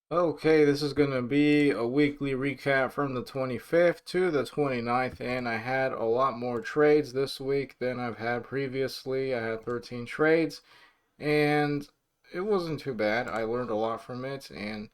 Okay, this is going to be a weekly recap from the 25th to the 29th, and I had a lot more trades this week than I've had previously. I had 13 trades, and it wasn't too bad. I learned a lot from it, and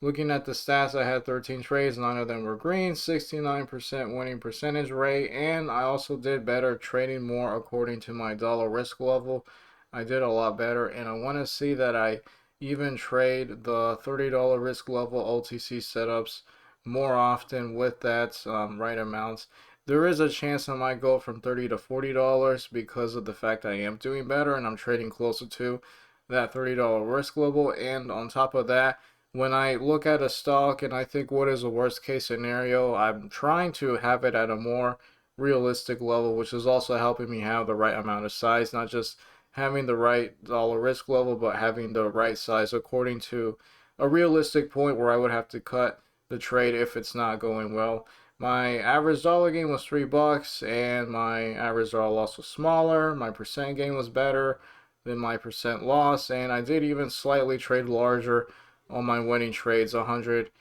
looking at the stats, I had 13 trades, 9 of them were green, 69% winning percentage rate, and I also did better trading more according to my dollar risk level. I did a lot better, and I want to see that I even trade the $30 risk level OTC setups more often with that right amount. There is a chance I might go from $30 to $40 because of the fact I am doing better and I'm trading closer to that $30 risk level. And on top of that, when I look at a stock and I think what is a worst case scenario, I'm trying to have it at a more realistic level, which is also helping me have the right amount of size, not just having the right dollar risk level, but having the right size according to a realistic point where I would have to cut the trade if it's not going well. My average dollar gain was $3, and my average dollar loss was smaller. My percent gain was better than my percent loss, and I did even slightly trade larger on my winning trades. $104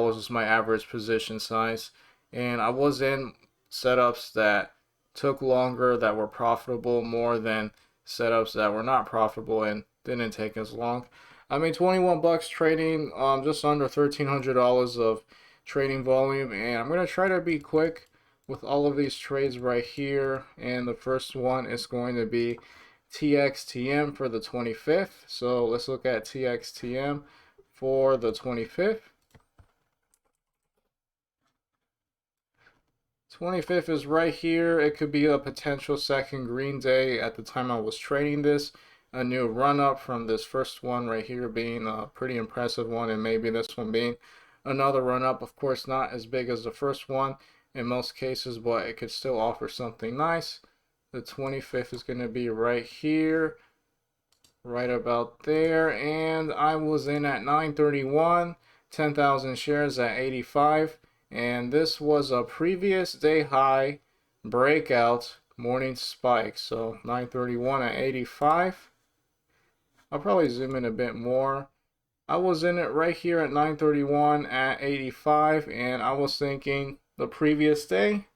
was my average position size, and I was in setups that took longer, that were profitable more than setups that were not profitable and didn't take as long. I made 21 bucks trading just under $1,300 of trading volume, and I'm gonna try to be quick with all of these trades right here. And the first one is going to be TXTM for the 25th. So let's look at TXTM for the 25th. 25th is right here. It could be a potential second green day at the time I was trading this. A new run up from this first one right here being a pretty impressive one, and maybe this one being another run up. Of course, not as big as the first one in most cases, but it could still offer something nice. The 25th is going to be right here, right about there, and I was in at 931, 10,000 shares at 85, and this was a previous day high breakout morning spike. So 931 at 85. I'll probably zoom in a bit more. I was in it right here at 931 at 85, and I was thinking the previous day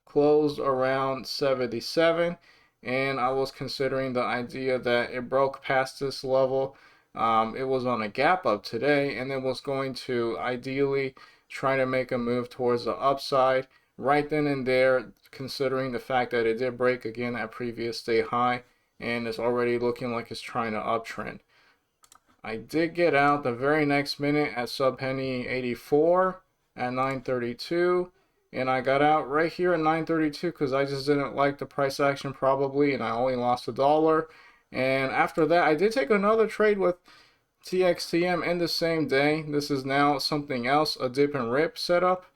closed around 77, and I was considering the idea that it broke past this level. It was on a gap up today, and it was going to ideally try to make a move towards the upside right then and there, considering the fact that it did break again at previous day high and it's already looking like it's trying to uptrend. I did get out the very next minute at sub penny 84 at 932, and I got out right here at 932 because I just didn't like the price action probably, and I only lost $1. And after that, I did take another trade with TXTM in the same day. This is now something else, a dip and rip setup,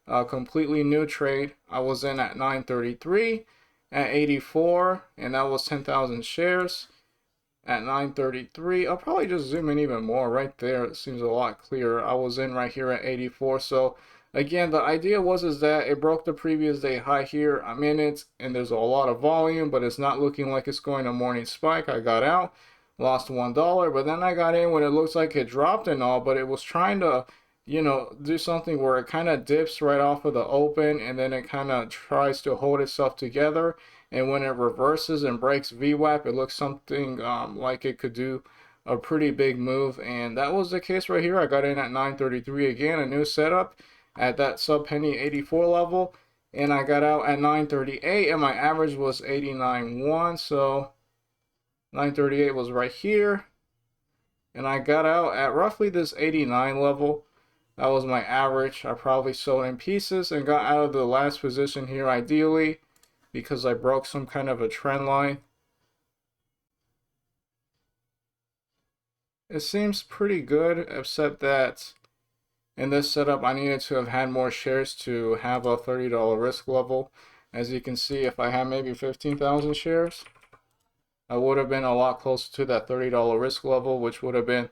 a completely new trade. I was in at 933 at 84, and that was 10,000 shares at 933. I'll probably just zoom in even more right there. It seems a lot clearer. I was in right here at 84. So again, the idea was that it broke the previous day high here. I'm in it and there's a lot of volume, but it's not looking like it's going to morning spike. I got out, lost $1, but then I got in when it looks like it dropped and all, but it was trying to do something where it kind of dips right off of the open and then it kind of tries to hold itself together. And when it reverses and breaks VWAP, it looks something like it could do a pretty big move. And that was the case right here. I got in at 933 again, a new setup at that sub penny 84 level. And I got out at 938 and my average was 89.1. So 938 was right here. And I got out at roughly this 89 level. That was my average. I probably sold in pieces and got out of the last position here ideally because I broke some kind of a trend line. It seems pretty good, except that in this setup I needed to have had more shares to have a $30 risk level. As you can see, if I had maybe 15,000 shares, I would have been a lot closer to that $30 risk level, which would have been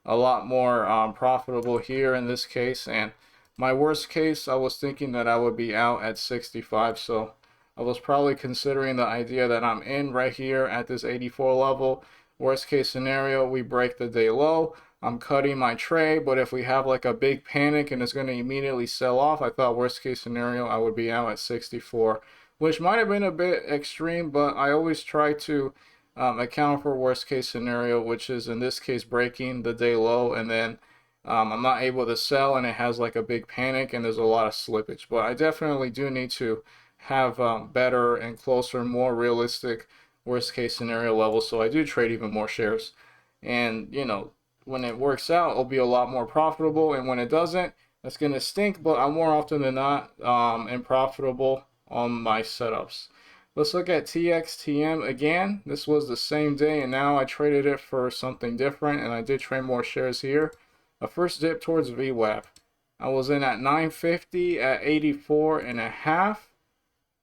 a lot more profitable here in this case. And my worst case, I was thinking that I would be out at 65, so I was probably considering the idea that I'm in right here at this 84 level. Worst case scenario, we break the day low, I'm cutting my trade. But if we have like a big panic and it's going to immediately sell off, I thought worst case scenario I would be out at 64, which might have been a bit extreme, but I always try to account for worst case scenario, which is in this case breaking the day low, and then I'm not able to sell and it has like a big panic and there's a lot of slippage. But I definitely do need to have better and closer, more realistic worst case scenario levels, so I do trade even more shares. And when it works out, it'll be a lot more profitable, and when it doesn't, that's gonna stink. But I'm more often than not and profitable on my setups. Let's look at TXTM again. This was the same day, and now I traded it for something different, and I did trade more shares here. A first dip towards VWAP. I was in at 950 at 84 and a half.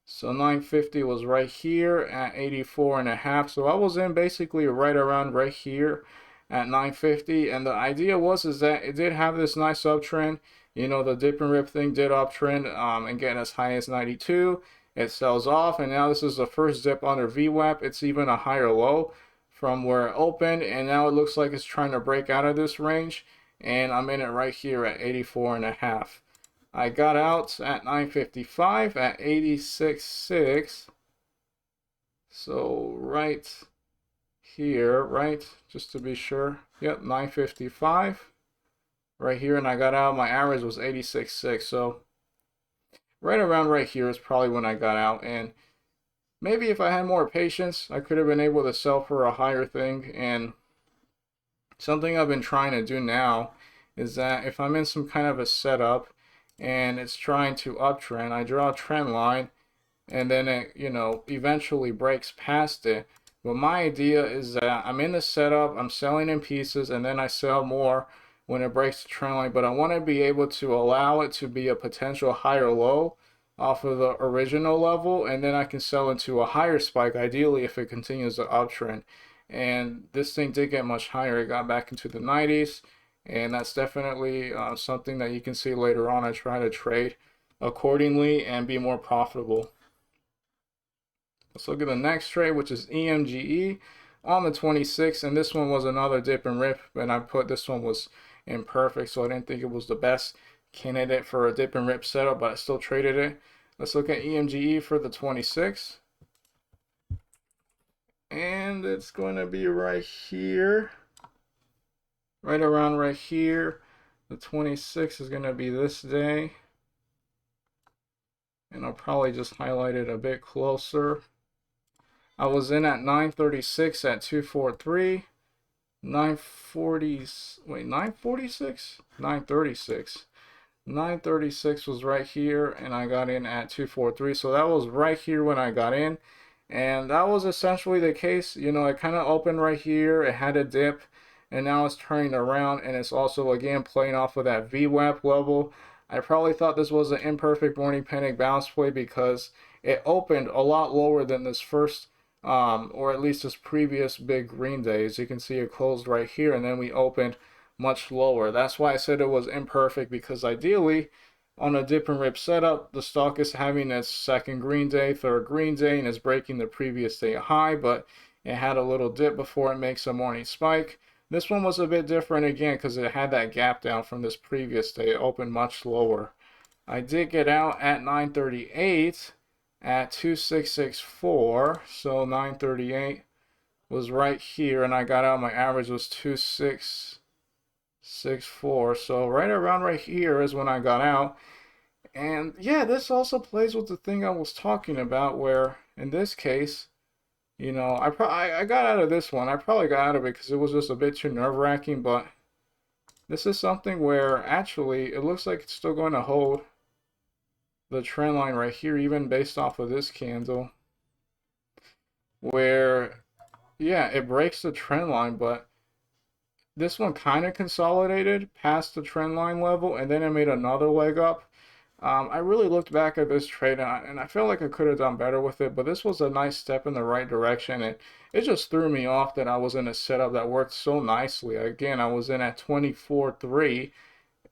So 950 was right here at 84 and a half. So I was in basically right around right here at 950. And the idea was is that it did have this nice uptrend. The dip and rip thing did uptrend and get as high as 92. It sells off, and now this is the first dip under VWAP. It's even a higher low from where it opened, and now it looks like it's trying to break out of this range, and I'm in it right here at 84 and a half. I got out at 955 at 86.6. So right here, right, just to be sure. Yep, 955 right here, and I got out. My average was 86.6. So right around right here is probably when I got out, and maybe if I had more patience, I could have been able to sell for a higher thing. And something I've been trying to do now is that if I'm in some kind of a setup and it's trying to uptrend, I draw a trend line, and then it, eventually breaks past it. But my idea is that I'm in the setup, I'm selling in pieces, and then I sell more when it breaks the trend line. But I want to be able to allow it to be a potential higher low off of the original level, and then I can sell into a higher spike, ideally if it continues the uptrend. And this thing did get much higher. It got back into the 90s. And that's definitely something that you can see later on. I try to trade accordingly and be more profitable. Let's look at the next trade, which is EMGE on the 26th. And this one was another dip and rip, and I put this one was imperfect, so I didn't think it was the best candidate for a dip and rip setup, but I still traded it. Let's look at EMGE for the 26th. And it's going to be right here. Right around right here. The 26th is going to be this day. And I'll probably just highlight it a bit closer. I was in at 936 at 243. 946? 936. 936 was right here, and I got in at 243. So that was right here when I got in. And that was essentially the case. It kind of opened right here. It had a dip, and now it's turning around, and it's also again playing off of that VWAP level. I probably thought this was an imperfect morning panic bounce play because it opened a lot lower than this first or at least this previous big green day. As you can see, it closed right here, and then we opened much lower. That's why I said it was imperfect, because ideally on a dip and rip setup, the stock is having its second green day, third green day, and is breaking the previous day high, but it had a little dip before it makes a morning spike. This one was a bit different again because it had that gap down from this previous day. It opened much lower. I did get out at 938 at 2664, so 938 was right here, and I got out. My average was 2664, so right around right here is when I got out. And yeah, this also plays with the thing I was talking about, where in this case, I got out of this one. I probably got out of it because it was just a bit too nerve-wracking, but this is something where actually it looks like it's still going to hold the trend line right here, even based off of this candle, where yeah, it breaks the trend line, but this one kind of consolidated past the trend line level, and then it made another leg up. I really looked back at this trade, and I feel like I could have done better with it, but this was a nice step in the right direction, and it just threw me off that I was in a setup that worked so nicely. Again, I was in at 24.3,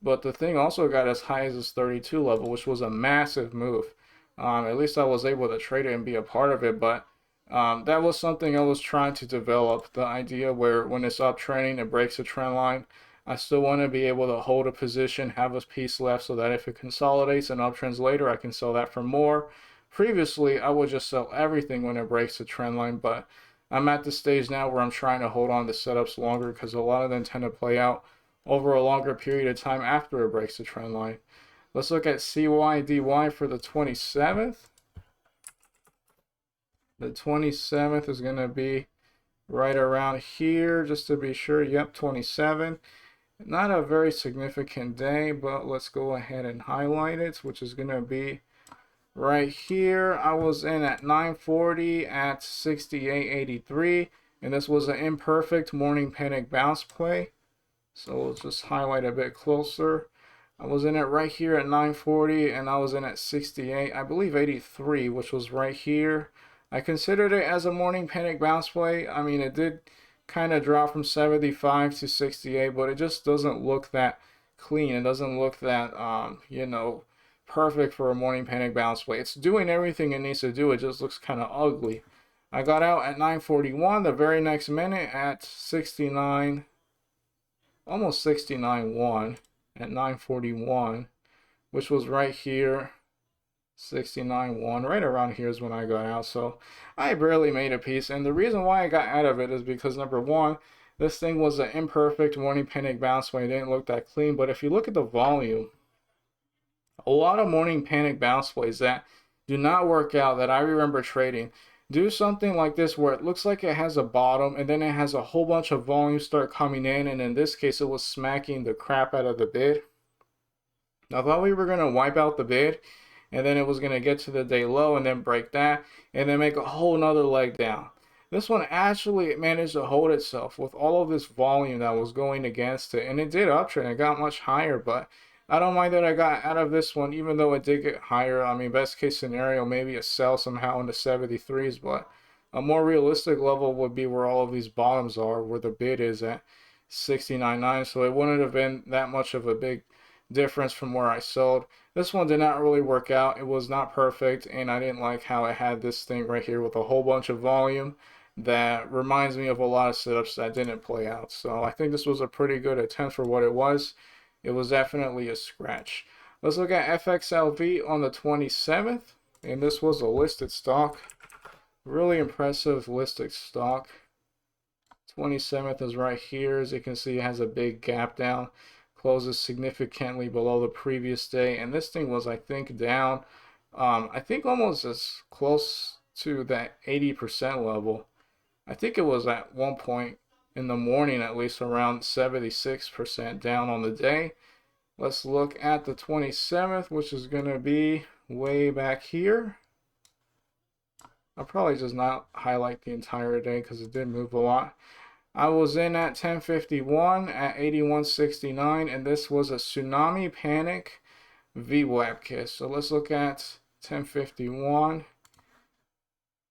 but the thing also got as high as this 32 level, which was a massive move. At least I was able to trade it and be a part of it, but that was something I was trying to develop, the idea where when it's uptrending, it breaks the trend line. I still want to be able to hold a position, have a piece left so that if it consolidates and uptrends later, I can sell that for more. Previously, I would just sell everything when it breaks the trend line, but I'm at the stage now where I'm trying to hold on to setups longer because a lot of them tend to play out over a longer period of time after it breaks the trend line. Let's look at CYDY for the 27th. The 27th is going to be right around here, just to be sure. Yep, 27. Not a very significant day, but let's go ahead and highlight it, which is going to be right here. I was in at 940 at 68.83, and this was an imperfect morning panic bounce play. So let's just highlight a bit closer. I was in it right here at 940, and I was in at 68, I believe 83, which was right here. I considered it as a morning panic bounce play. I mean, it did kind of drop from 75 to 68, but it just doesn't look that clean. It doesn't look that, you know, perfect for a morning panic bounce play. It's doing everything it needs to do. It just looks kind of ugly. I got out at 941. The very next minute at 69, almost 69.1 at 941, which was right here. 69.1, right around here is when I got out. So I barely made a piece, and the reason why I got out of it is because number one, this thing was an imperfect morning panic bounce play. It didn't look that clean, but if you look at the volume, a lot of morning panic bounce plays that do not work out that I remember trading do something like this where it looks like it has a bottom and then it has a whole bunch of volume start coming in, and in this case it was smacking the crap out of the bid. I thought we were going to wipe out the bid, and then it was going to get to the day low and then break that and then make a whole nother leg down. This one actually managed to hold itself with all of this volume that was going against it, and it did uptrend. It got much higher, but I don't mind that I got out of this one, even though it did get higher. I mean, best case scenario, maybe a sell somehow in the 73s, but a more realistic level would be where all of these bottoms are, where the bid is at 69.9, so it wouldn't have been that much of a big difference from where I sold. This one did not really work out. It was not perfect, and I didn't like how it had this thing right here with a whole bunch of volume that reminds me of a lot of setups that didn't play out. So I think this was a pretty good attempt for what it was. It was definitely a scratch. Let's look at FXLV on the 27th, and this was a listed stock. Really impressive listed stock. 27th is right here. As you can see, it has a big gap down. Closes significantly below the previous day, and this thing was, I think, down I think almost as close to that 80% level. I think it was at one point in the morning at least around 76% down on the day. Let's look at the 27th, which is going to be way back here. I'll probably just not highlight the entire day because it did move a lot. I was in at 1051 at 81.69, and this was a tsunami panic VWAP kiss. So let's look at 1051,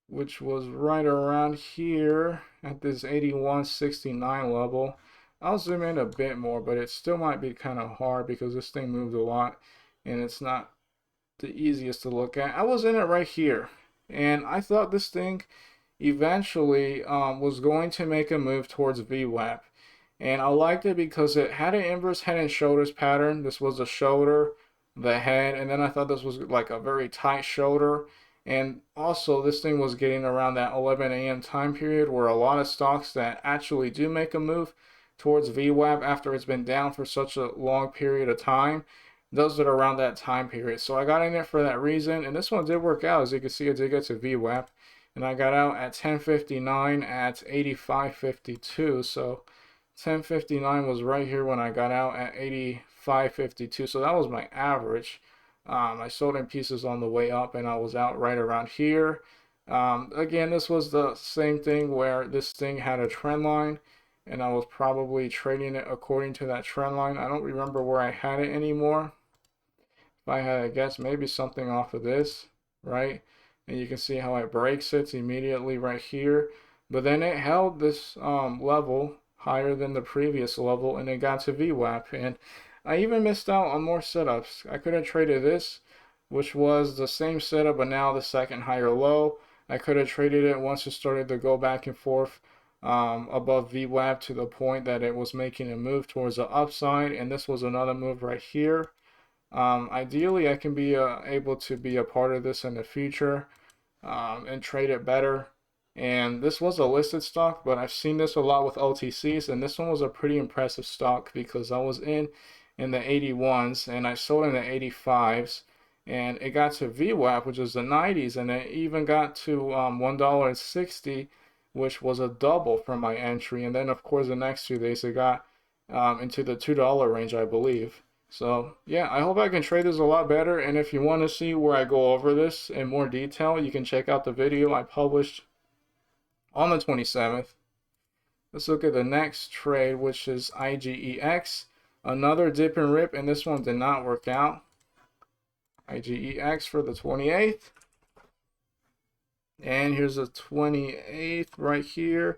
which was right around here at this 81.69 level. I'll zoom in a bit more, but it still might be kind of hard because this thing moved a lot and it's not the easiest to look at. I was in it right here, and I thought this thing eventually was going to make a move towards VWAP, and I liked it because it had an inverse head and shoulders pattern. This was a shoulder, the head, and then I thought this was like a very tight shoulder, and also this thing was getting around that 11 a.m. time period where a lot of stocks that actually do make a move towards VWAP after it's been down for such a long period of time does it around that time period. So I got in it for that reason, and this one did work out. As you can see, it did get to VWAP, and I got out at 1059 at 85.52. So 1059 was right here when I got out at 85.52. So that was my average. I sold in pieces on the way up, and I was out right around here. Again, this was the same thing where this thing had a trend line, and I was probably trading it according to that trend line. I don't remember where I had it anymore. If I had to guess, maybe something off of this, right? And you can see how it breaks it immediately right here, but then it held this level higher than the previous level, and it got to VWAP. And I even missed out on more setups. I could have traded this, which was the same setup but now the second higher low. I could have traded it once it started to go back and forth above VWAP to the point that it was making a move towards the upside, and this was another move right here. Ideally, I can be able to be a part of this in the future and trade it better. And this was a listed stock, but I've seen this a lot with OTCs, and this one was a pretty impressive stock because I was in the 81s and I sold in the 85s, and it got to VWAP, which is the 90s, and it even got to $1.60, which was a double from my entry. And then of course the next 2 days it got into the $2 range, I believe. So yeah, I hope I can trade this a lot better, and if you want to see where I go over this in more detail, you can check out the video I published on the 27th. Let's look at the next trade, which is IGEX. Another dip and rip, and this one did not work out. IGEX for the 28th. And here's the 28th right here.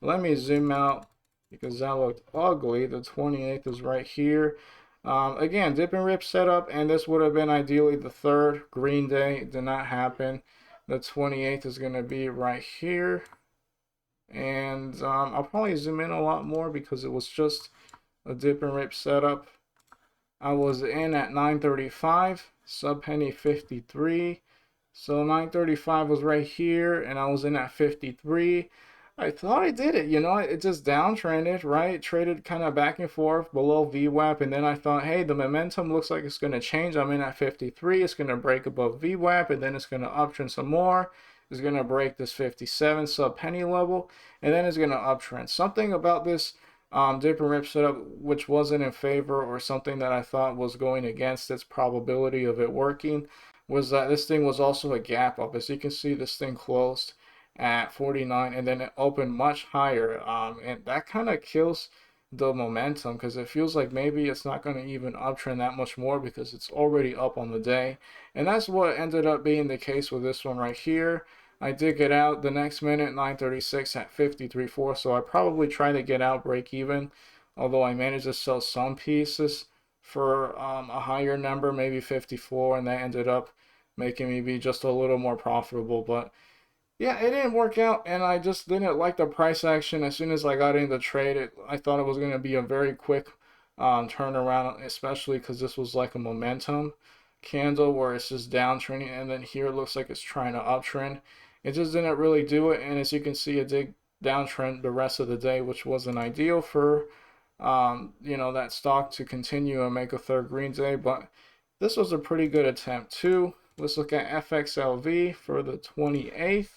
Let me zoom out because that looked ugly. The 28th is right here. Again, dip and rip setup, and this would have been ideally the third green day. It did not happen. The 28th is going to be right here. And I'll probably zoom in a lot more because it was just a dip and rip setup. I was in at 935, sub penny 53. So 935 was right here, and I was in at 53. I thought I did it, you know, it just downtrended, right? Traded kind of back and forth below VWAP, and then I thought, hey, the momentum looks like it's going to change. I'm in at 53. It's going to break above VWAP, and then it's going to uptrend some more. It's going to break this 57 sub penny level, and then it's going to uptrend. Something about this dip and rip setup which wasn't in favor, or something that I thought was going against its probability of it working, was that this thing was also a gap up. As you can see, this thing closed at 49 and then it opened much higher, and that kind of kills the momentum because it feels like maybe it's not going to even uptrend that much more because it's already up on the day. And that's what ended up being the case with this one right here. I did get out the next minute, 936 at 53.4, so I probably try to get out break even, although I managed to sell some pieces for a higher number, maybe 54, and that ended up making me be just a little more profitable. But yeah, it didn't work out, and I just didn't like the price action. As soon as I got into the trade, I thought it was going to be a very quick turnaround, especially because this was like a momentum candle where it's just downtrending, and then here it looks like it's trying to uptrend. It just didn't really do it, and as you can see, it did downtrend the rest of the day, which wasn't ideal for you know, that stock to continue and make a third green day. But this was a pretty good attempt too. Let's look at FXLV for the 28th.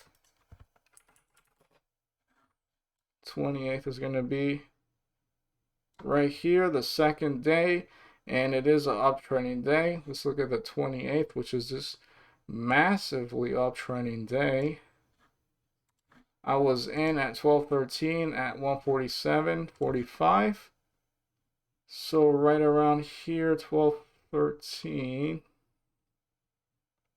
28th is going to be right here, the second day, and it is an uptrending day. Let's look at the 28th, which is this massively uptrending day. I was in at 1213 at 147.45. So right around here, 1213,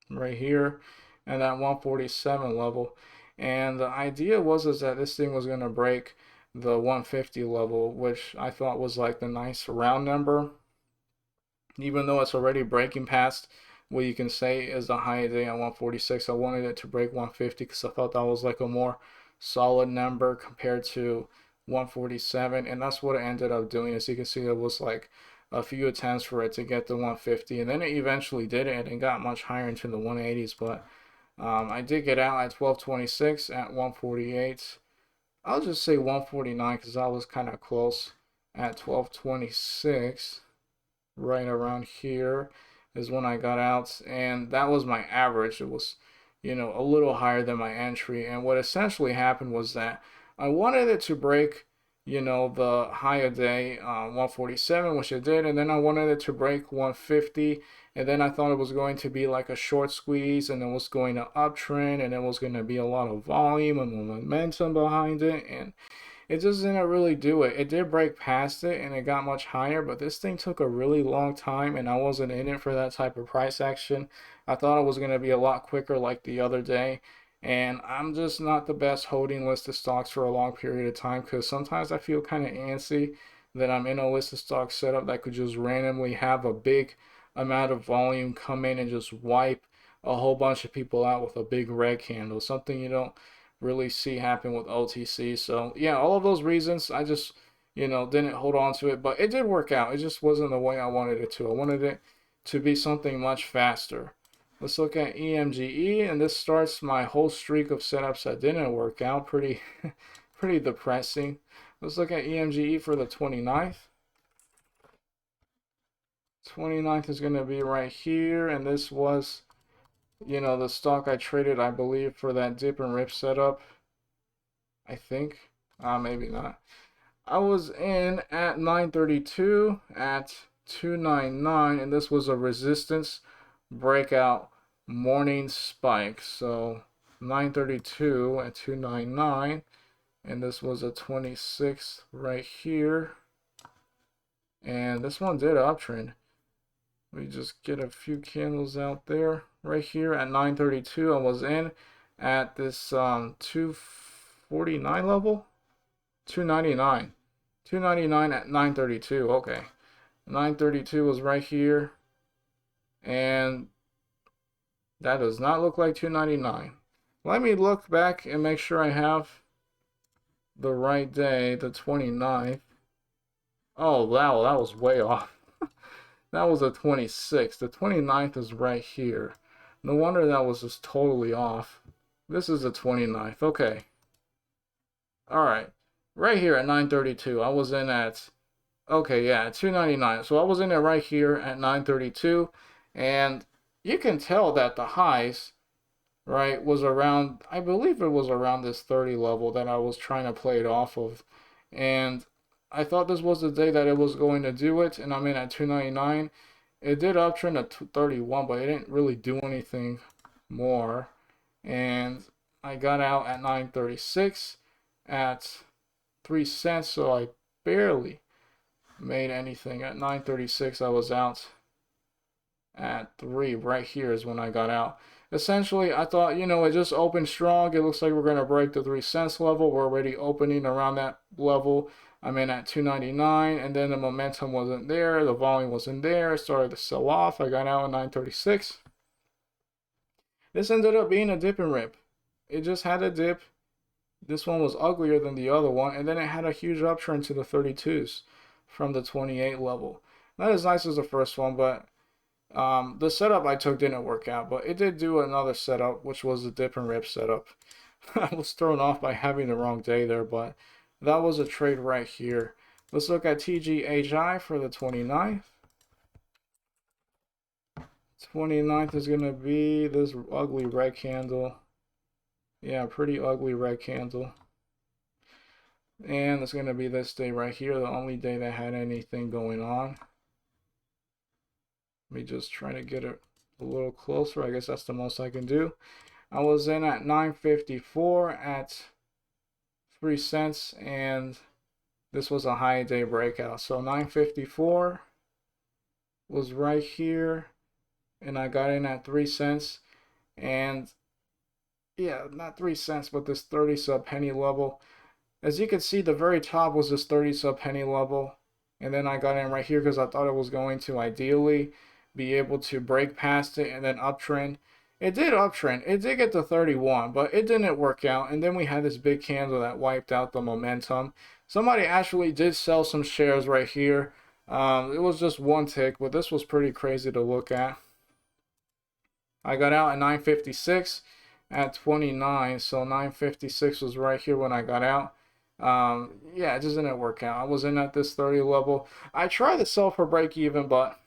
right here, and that 147 level. And the idea was that this thing was going to break the 150 level, which I thought was like the nice round number, even though it's already breaking past what you can say is a high day at 146. I wanted it to break 150 because I thought that was like a more solid number compared to 147, and that's what it ended up doing. As you can see, it was like a few attempts for it to get to 150, and then it eventually did it and got much higher into the 180s. But I did get out at 1226 at 148. I'll just say 149 because I was kind of close at 1226. Right around here is when I got out, and that was my average. It was, you know, a little higher than my entry. And what essentially happened was that I wanted it to break, you know, the high of day 147, which it did, and then I wanted it to break 150, and then I thought it was going to be like a short squeeze, and it was going to uptrend, and it was going to be a lot of volume and momentum behind it, and it just didn't really do it. It did break past it and it got much higher, but this thing took a really long time, and I wasn't in it for that type of price action. I thought it was going to be a lot quicker like the other day, and I'm just not the best holding listed stocks for a long period of time because sometimes I feel kind of antsy that I'm in a listed stock setup that could just randomly have a big amount of volume come in and just wipe a whole bunch of people out with a big red candle, something you don't really see happen with OTC. So yeah, all of those reasons, I just, didn't hold on to it, but it did work out. It just wasn't the way I wanted it to. I wanted it to be something much faster. Let's look at EMGE, and this starts my whole streak of setups that didn't work out. Pretty, pretty depressing. Let's look at EMGE for the 29th. 29th is going to be right here, and this was, the stock I traded, I believe, for that dip and rip setup. I think. Maybe not. I was in at 932 at 299, and this was a resistance breakout morning spike. So 932 at 299, and this was a 26th right here. And this one did uptrend. We just get a few candles out there. Right here at 932, I was in at this 249 level. 299. 299 at 932. Okay. 932 was right here. And that does not look like 299. Let me look back and make sure I have the right day, the 29th. Oh, wow, that was way off. That was the 26th. The 29th is right here. No wonder that was just totally off. This is the 29th. Okay. Alright. Right here at 932. I was in at, okay, yeah, 299. So I was in there right here at 932. And you can tell that the highs, right, was around, I believe it was around this 30 level that I was trying to play it off of. And I thought this was the day that it was going to do it, and I'm in at 299. It did uptrend at 231, but it didn't really do anything more. And I got out at 936 at 3 cents, so I barely made anything. At 936, I was out at 3. Right here is when I got out. Essentially, I thought, it just opened strong. It looks like we're going to break the 3 cents level. We're already opening around that level. I'm in at 299, and then the momentum wasn't there. The volume wasn't there. It started to sell off. I got out at 936. This ended up being a dip and rip. It just had a dip. This one was uglier than the other one, and then it had a huge uptrend to the 32s from the 28 level. Not as nice as the first one, but the setup I took didn't work out, but it did do another setup, which was the dip and rip setup. I was thrown off by having the wrong day there, but that was a trade right here. Let's look at TGHI for the 29th. 29th is going to be this ugly red candle. Yeah, pretty ugly red candle. And it's going to be this day right here, the only day that had anything going on. Let me just try to get it a little closer. I guess that's the most I can do. I was in at 954 at 3 cents, and this was a high day breakout. So 954 was right here, and I got in at 3 cents. And yeah, not 3 cents, but this 30 sub penny level. As you can see, the very top was this 30 sub penny level, and then I got in right here because I thought it was going to ideally be able to break past it and then uptrend. It did uptrend. It did get to 31, but it didn't work out. And then we had this big candle that wiped out the momentum. Somebody actually did sell some shares right here. It was just one tick, but this was pretty crazy to look at. I got out at 956 at 29, so 956 was right here when I got out. Yeah, it just didn't work out. I was in at this 30 level. I tried to sell for break even, but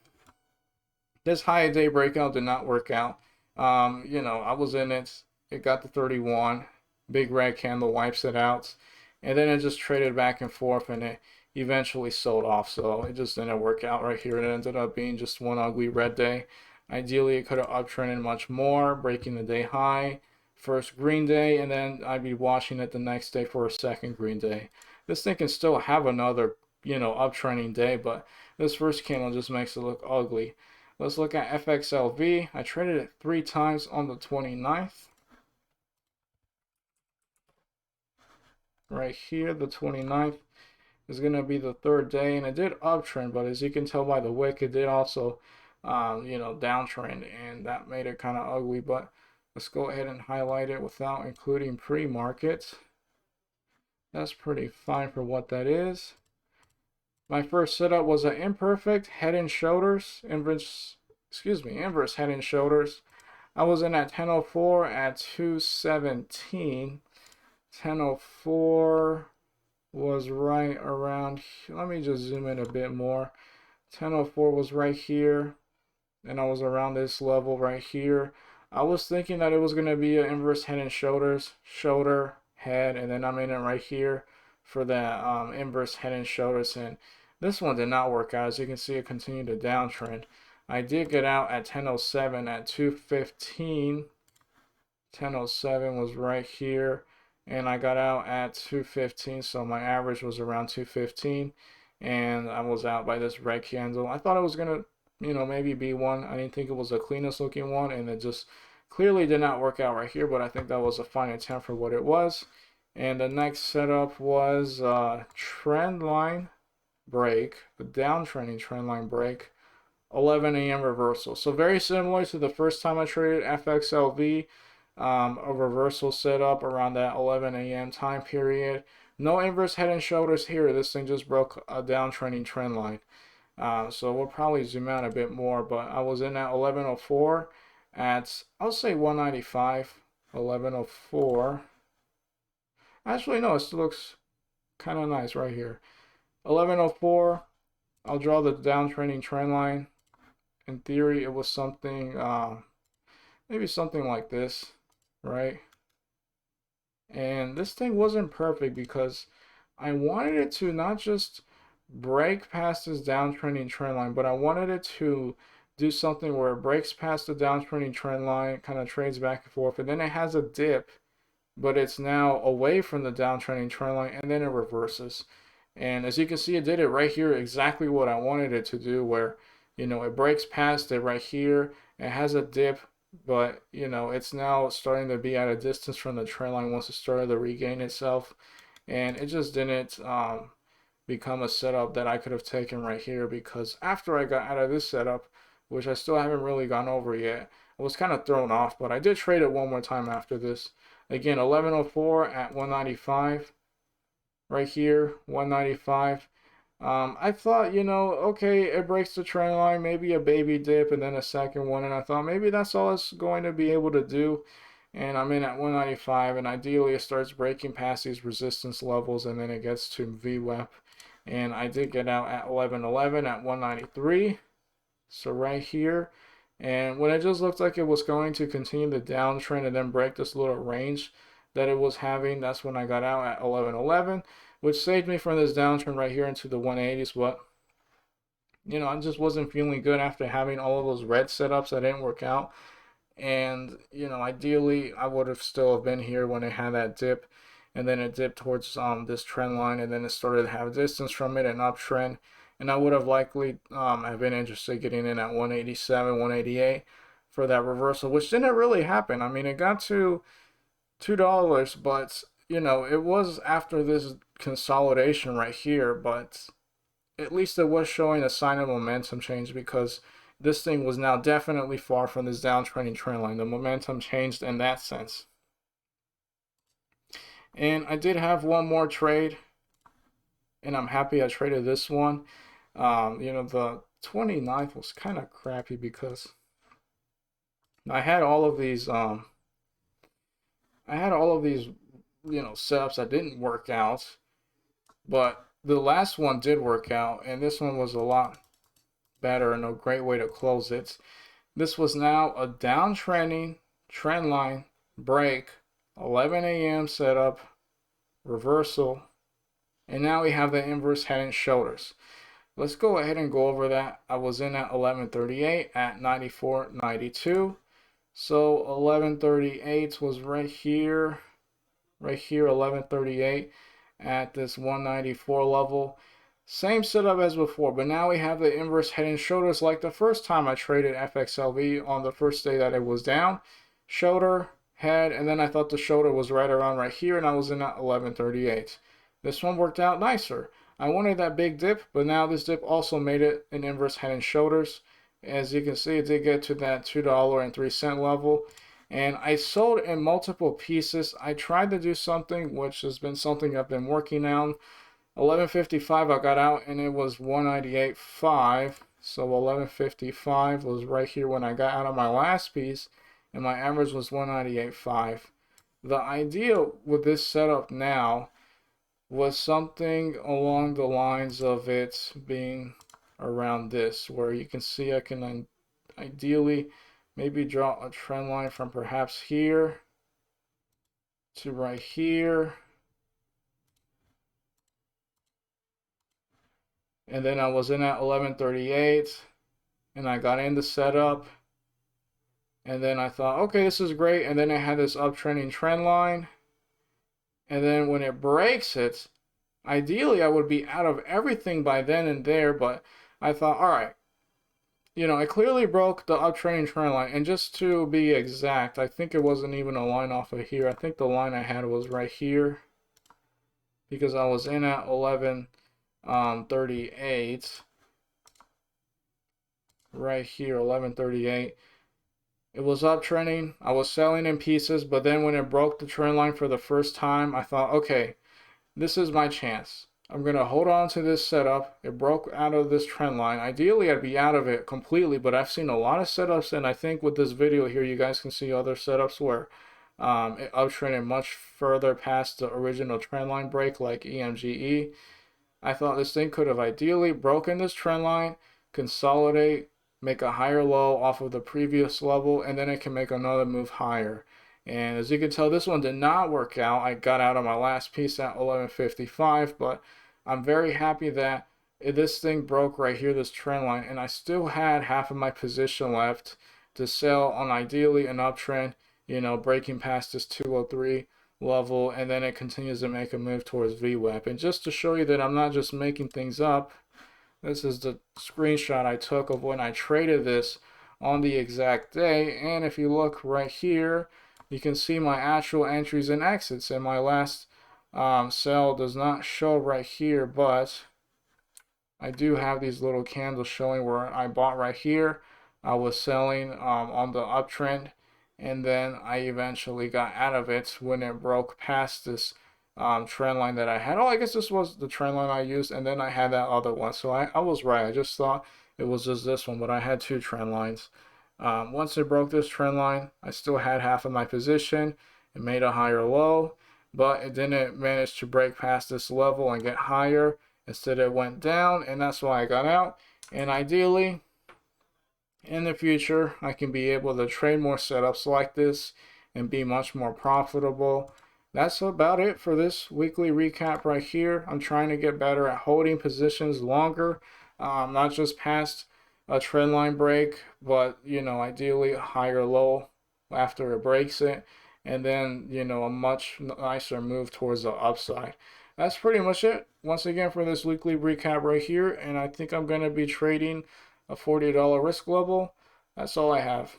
this high day breakout did not work out. I was in it. It got to 31. Big red candle wipes it out. And then it just traded back and forth, and it eventually sold off. So it just didn't work out right here. It ended up being just one ugly red day. Ideally, it could have uptrended much more, breaking the day high. First green day, and then I'd be watching it the next day for a second green day. This thing can still have another, uptrending day, but this first candle just makes it look ugly. Let's look at FXLV. I traded it 3 times on the 29th. Right here, the 29th is going to be the 3rd day, and it did uptrend, but as you can tell by the wick, it did also, downtrend, and that made it kind of ugly. But Let's go ahead and highlight it without including pre-market. That's pretty fine for what that is. My first setup was an imperfect head and shoulders, inverse head and shoulders. I was in at 1004 at 217. 1004 was right around, let me just zoom in a bit more. 1004 was right here, and I was around this level right here. I was thinking that it was going to be an inverse head and shoulders, shoulder, head, and then I'm in it right here for that inverse head and shoulders. And this one did not work out. As you can see, it continued to downtrend. I did get out at 1007 at 215. 1007 was right here, and I got out at 215, so my average was around 215, and I was out by this red candle. I thought it was gonna, maybe be one. I didn't think it was the cleanest looking one, and it just clearly did not work out right here, but I think that was a fine attempt for what it was. And the next setup was trend line break, the downtrending trend line break, 11 a.m. reversal. So very similar to the first time I traded FXLV, a reversal setup around that 11 a.m. time period. No inverse head and shoulders here. This thing just broke a downtrending trend line. So we'll probably zoom out a bit more, but I was in at 1104 at, I'll say 195, 1104. Actually, no, it still looks kind of nice right here. 1104, I'll draw the downtrending trend line. In theory, it was something, maybe something like this, right? And this thing wasn't perfect because I wanted it to not just break past this downtrending trend line, but I wanted it to do something where it breaks past the downtrending trend line, kind of trades back and forth, and then it has a dip, but it's now away from the downtrending trend line, and then it reverses. And as you can see, it did it right here, exactly what I wanted it to do, where, it breaks past it right here, it has a dip, but, it's now starting to be at a distance from the trend line once it started to regain itself. And it just didn't become a setup that I could have taken right here, because after I got out of this setup, which I still haven't really gone over yet, I was kind of thrown off, but I did trade it one more time after this. Again, 1104 at 195. Right here, 195. I thought, okay, it breaks the trend line, maybe a baby dip and then a second one, and I thought maybe that's all it's going to be able to do. And I'm in at 195, and ideally it starts breaking past these resistance levels, and then it gets to VWAP. And I did get out at 1111 at 193. So right here. And when it just looked like it was going to continue the downtrend and then break this little range that it was having, that's when I got out at 1111, which saved me from this downtrend right here into the 180s. But I just wasn't feeling good after having all of those red setups that didn't work out. And ideally I would have still been here when it had that dip, and then it dipped towards this trend line, and then it started to have distance from it, an uptrend, and I would have likely have been interested getting in at 187, 188 for that reversal, which didn't really happen. I mean, it got to $2, but it was after this consolidation right here, but at least it was showing a sign of momentum change, because this thing was now definitely far from this downtrending trend line. The momentum changed in that sense. And I did have one more trade, and I'm happy I traded this one. The 29th was kind of crappy because I had all of these setups that didn't work out, but the last one did work out, and this one was a lot better and a great way to close it. This was now a downtrending trend line break, 11 a.m. setup, reversal, and now we have the inverse head and shoulders. Let's go ahead and go over that. I was in at 1138 at 94.92. So 1138 was right here, 1138 at this 194 level. Same setup as before, but now we have the inverse head and shoulders like the first time I traded FXLV on the first day that it was down. Shoulder, head, and then I thought the shoulder was right around right here, and I was in at 1138. This one worked out nicer. I wanted that big dip, but now this dip also made it an inverse head and shoulders. As you can see, it did get to that $2.03 level. and I sold in multiple pieces. I tried to do something which has been something I've been working on. 11.55 I got out and it was 198.5. So 11.55 was right here when I got out of my last piece, and my average was 198.5. The idea with this setup now was something along the lines of it being around this, where you can see I can ideally maybe draw a trend line from perhaps here to right here. And then I was in at 11.38 and I got in the setup. And then I thought, okay, this is great. And then I had this uptrending trend line. And then when it breaks it, ideally I would be out of everything by then and there. But I thought, all right, it clearly broke the uptrending trend line. And just to be exact, I think it wasn't even a line off of here. I think the line I had was right here, because I was in at 11.38. Right here, 11.38. It was uptrending. I was selling in pieces, but then when it broke the trend line for the first time, I thought, okay, this is my chance. I'm going to hold on to this setup. It broke out of this trend line. Ideally, I'd be out of it completely, but I've seen a lot of setups, and I think with this video here, you guys can see other setups where it uptrended much further past the original trend line break, like EMGE. I thought this thing could have ideally broken this trend line, consolidate, make a higher low off of the previous level, and then it can make another move higher. And as you can tell, this one did not work out. I got out of my last piece at 11.55, but I'm very happy that this thing broke right here, this trend line, and I still had half of my position left to sell on ideally an uptrend, breaking past this 203 level, and then it continues to make a move towards VWAP. And just to show you that I'm not just making things up, this is the screenshot I took of when I traded this on the exact day. And if you look right here, you can see my actual entries and exits. And my last sell does not show right here, but I do have these little candles showing where I bought right here. I was selling on the uptrend, and then I eventually got out of it when it broke past this trend line that I had. Oh, I guess this was the trend line I used, and then I had that other one. So I was right. I just thought it was just this one, but I had two trend lines. Once it broke this trend line, I still had half of my position. It made a higher low, but it didn't manage to break past this level and get higher. Instead, it went down, and that's why I got out. And ideally, in the future, I can be able to trade more setups like this and be much more profitable. That's about it for this weekly recap right here. I'm trying to get better at holding positions longer, not just past a trend line break, but ideally a higher low after it breaks it, and then a much nicer move towards the upside. That's pretty much it once again for this weekly recap right here, and I think I'm going to be trading a $40 risk level. That's all I have.